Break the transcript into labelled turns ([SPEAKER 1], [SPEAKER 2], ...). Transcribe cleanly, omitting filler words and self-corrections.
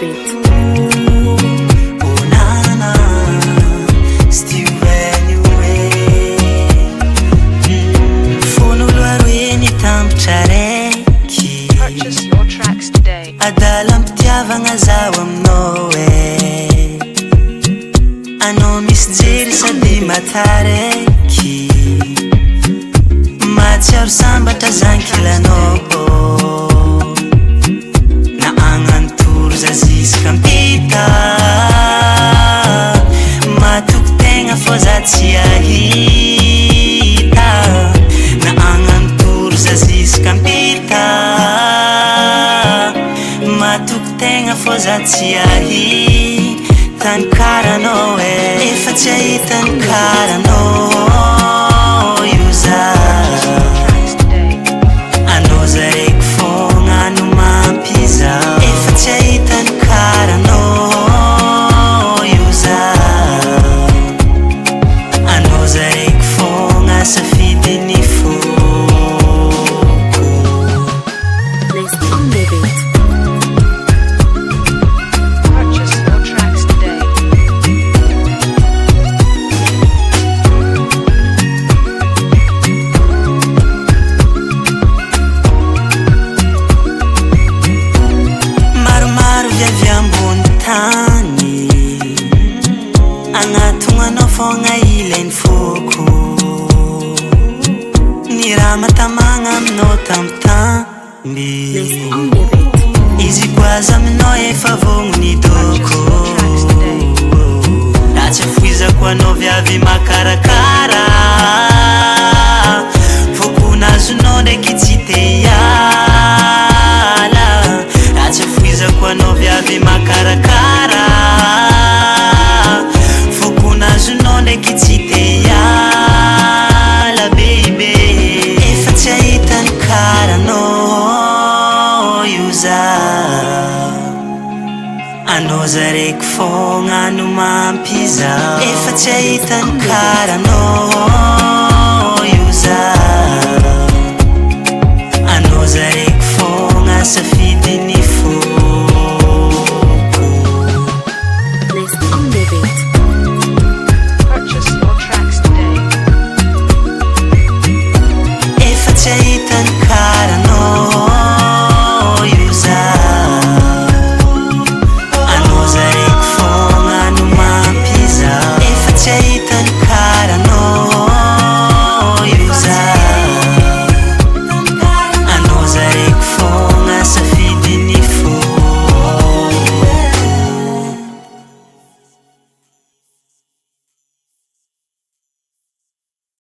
[SPEAKER 1] beat.
[SPEAKER 2] Oh nana, still anyway. Fonolo aroe ny tambatra raiky.
[SPEAKER 3] Purchase your tracks today.
[SPEAKER 2] Adala ampitiavagna zaho aminao anao misy jery sady mataraiky. Matsiaro sambatra zankilanao na agnantoro za ziska mpita. Matoko tegna fô za tsy ahita na agnantoro za ziska mpita. Matoko tegna fô za tsy ahita ny karanao efa tsy ahita ny karanao io za. Anao zaraiky fogna no mampiza efa tsy ahita ny karanao io za. Anao zaraiky fogna safidy ny foko.
[SPEAKER 1] Let's on the beat.
[SPEAKER 3] Purchase your tracks today.
[SPEAKER 2] Maromaro viavy ambony tany agnatonanao fogna ilainy foko. Ny raha matamagna aminao tambitamby
[SPEAKER 1] Let's on the beat.
[SPEAKER 2] izy koaza aminao efa vogno ny doko. Raha tsy afoizako anao viavy makarakara. Fokonazonao ndraiky tsy te hiala. Raha tsy afoizako anao viavy makarakara. Fokonazonao ndraiky tsy te hiala baby. Efa tsy ahita ny karanao io za. Anao zaraiky fogna no mampiza efa tsy ahita ny karanao